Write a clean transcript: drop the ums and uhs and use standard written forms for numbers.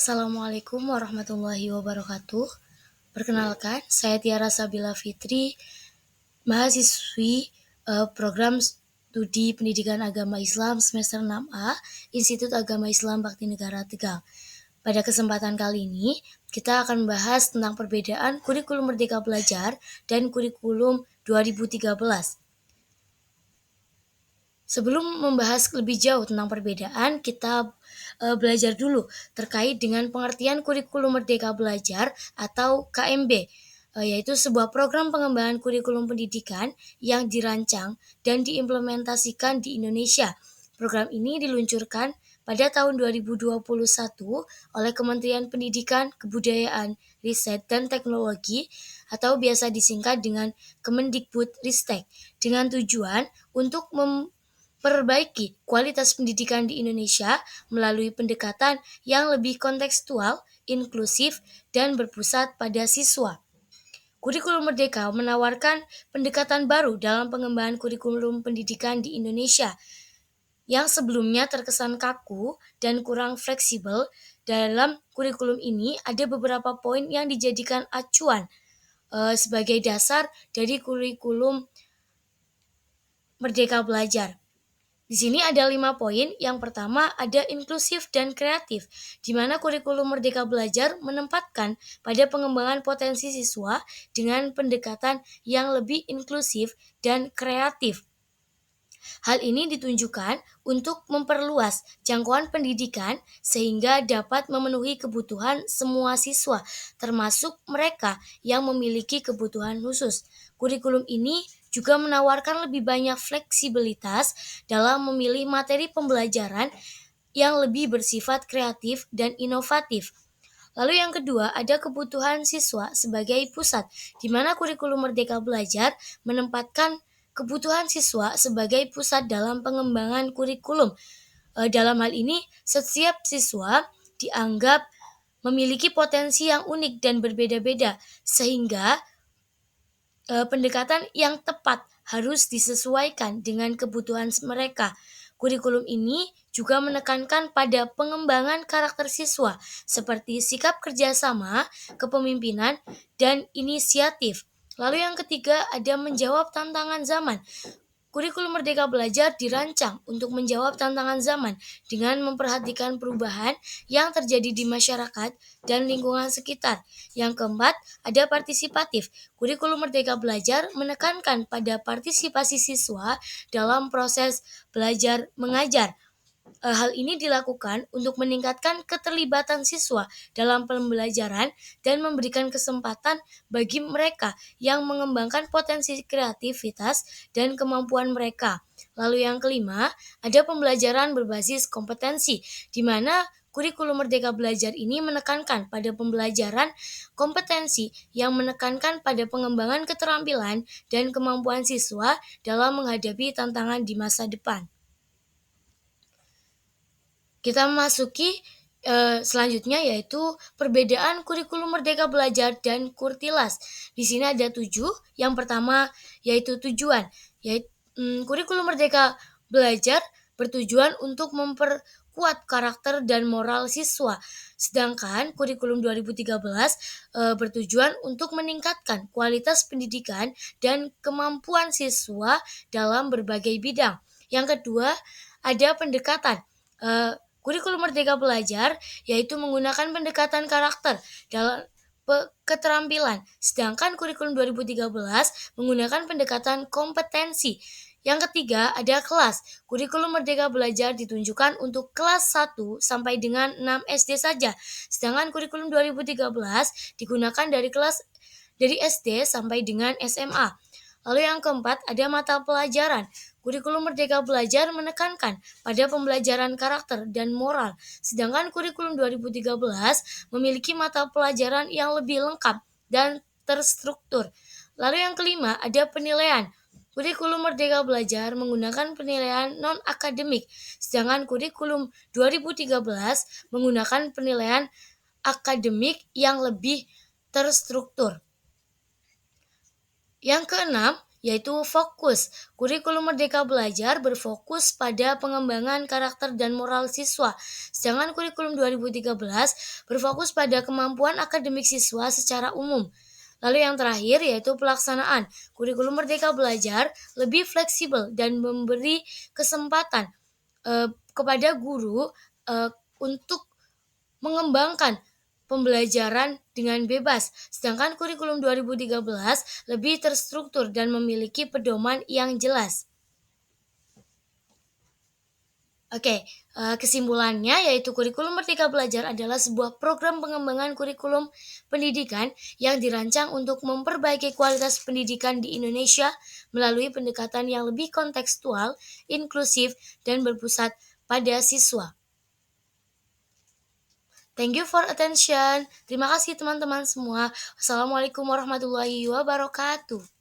Assalamualaikum warahmatullahi wabarakatuh. Perkenalkan, saya Tiara Sabila Fitri, mahasiswi program studi Pendidikan Agama Islam semester 6A, Institut Agama Islam Bakti Negara Tegal. Pada kesempatan kali ini, kita akan membahas tentang perbedaan kurikulum Merdeka Belajar dan kurikulum 2013. Sebelum membahas lebih jauh tentang perbedaan, kita belajar dulu terkait dengan pengertian kurikulum Merdeka Belajar atau KMB, yaitu sebuah program pengembangan kurikulum pendidikan yang dirancang dan diimplementasikan di Indonesia. Program ini diluncurkan pada tahun 2021 oleh Kementerian Pendidikan, Kebudayaan, Riset, dan Teknologi atau biasa disingkat dengan Kemendikbudristek dengan tujuan untuk memperbaiki kualitas pendidikan di Indonesia melalui pendekatan yang lebih kontekstual, inklusif, dan berpusat pada siswa. Kurikulum Merdeka menawarkan pendekatan baru dalam pengembangan kurikulum pendidikan di Indonesia yang sebelumnya terkesan kaku dan kurang fleksibel. Dalam kurikulum ini ada beberapa poin yang dijadikan acuan sebagai dasar dari kurikulum Merdeka Belajar. Di sini ada 5 poin. Yang pertama ada inklusif dan kreatif, di mana kurikulum Merdeka Belajar menempatkan pada pengembangan potensi siswa dengan pendekatan yang lebih inklusif dan kreatif. Hal ini ditunjukkan untuk memperluas jangkauan pendidikan sehingga dapat memenuhi kebutuhan semua siswa, termasuk mereka yang memiliki kebutuhan khusus. Kurikulum ini juga menawarkan lebih banyak fleksibilitas dalam memilih materi pembelajaran yang lebih bersifat kreatif dan inovatif. Lalu yang kedua, ada kebutuhan siswa sebagai pusat, di mana kurikulum Merdeka Belajar menempatkan kebutuhan siswa sebagai pusat dalam pengembangan kurikulum. Dalam hal ini, setiap siswa dianggap memiliki potensi yang unik dan berbeda-beda, sehingga pendekatan yang tepat harus disesuaikan dengan kebutuhan mereka. Kurikulum ini juga menekankan pada pengembangan karakter siswa, seperti sikap kerjasama, kepemimpinan, dan inisiatif. Lalu yang ketiga ada menjawab tantangan zaman. Kurikulum Merdeka Belajar dirancang untuk menjawab tantangan zaman dengan memperhatikan perubahan yang terjadi di masyarakat dan lingkungan sekitar. Yang keempat, ada partisipatif. Kurikulum Merdeka Belajar menekankan pada partisipasi siswa dalam proses belajar mengajar. Hal ini dilakukan untuk meningkatkan keterlibatan siswa dalam pembelajaran dan memberikan kesempatan bagi mereka yang mengembangkan potensi kreativitas dan kemampuan mereka. Lalu yang kelima, ada pembelajaran berbasis kompetensi, di mana kurikulum Merdeka Belajar ini menekankan pada pembelajaran kompetensi yang menekankan pada pengembangan keterampilan dan kemampuan siswa dalam menghadapi tantangan di masa depan. Kita memasuki selanjutnya, yaitu perbedaan kurikulum Merdeka Belajar dan Kurtilas. Di sini ada 7. Yang pertama yaitu tujuan. Kurikulum Merdeka Belajar bertujuan untuk memperkuat karakter dan moral siswa. Sedangkan kurikulum 2013 bertujuan untuk meningkatkan kualitas pendidikan dan kemampuan siswa dalam berbagai bidang. Yang kedua, ada pendekatan. Kurikulum Merdeka Belajar yaitu menggunakan pendekatan karakter dalam keterampilan, sedangkan kurikulum 2013 menggunakan pendekatan kompetensi. Yang ketiga, ada kelas. Kurikulum Merdeka Belajar ditunjukkan untuk kelas 1 sampai dengan 6 SD saja, sedangkan kurikulum 2013 digunakan dari SD sampai dengan SMA. Lalu yang keempat, ada mata pelajaran. Kurikulum Merdeka Belajar menekankan pada pembelajaran karakter dan moral, sedangkan kurikulum 2013 memiliki mata pelajaran yang lebih lengkap dan terstruktur. Lalu yang kelima, ada penilaian. Kurikulum Merdeka Belajar menggunakan penilaian non-akademik, sedangkan kurikulum 2013 menggunakan penilaian akademik yang lebih terstruktur. Yang keenam, yaitu fokus. Kurikulum Merdeka Belajar berfokus pada pengembangan karakter dan moral siswa, sedangkan kurikulum 2013 berfokus pada kemampuan akademik siswa secara umum. Lalu yang terakhir yaitu pelaksanaan. Kurikulum Merdeka Belajar lebih fleksibel dan memberi kesempatan kepada guru untuk mengembangkan pembelajaran dengan bebas. Sedangkan kurikulum 2013 lebih terstruktur dan memiliki pedoman yang jelas. Oke, kesimpulannya yaitu kurikulum Merdeka Belajar adalah sebuah program pengembangan kurikulum pendidikan yang dirancang untuk memperbaiki kualitas pendidikan di Indonesia melalui pendekatan yang lebih kontekstual, inklusif, dan berpusat pada siswa. Thank you for attention. Terima kasih teman-teman semua. Wassalamualaikum warahmatullahi wabarakatuh.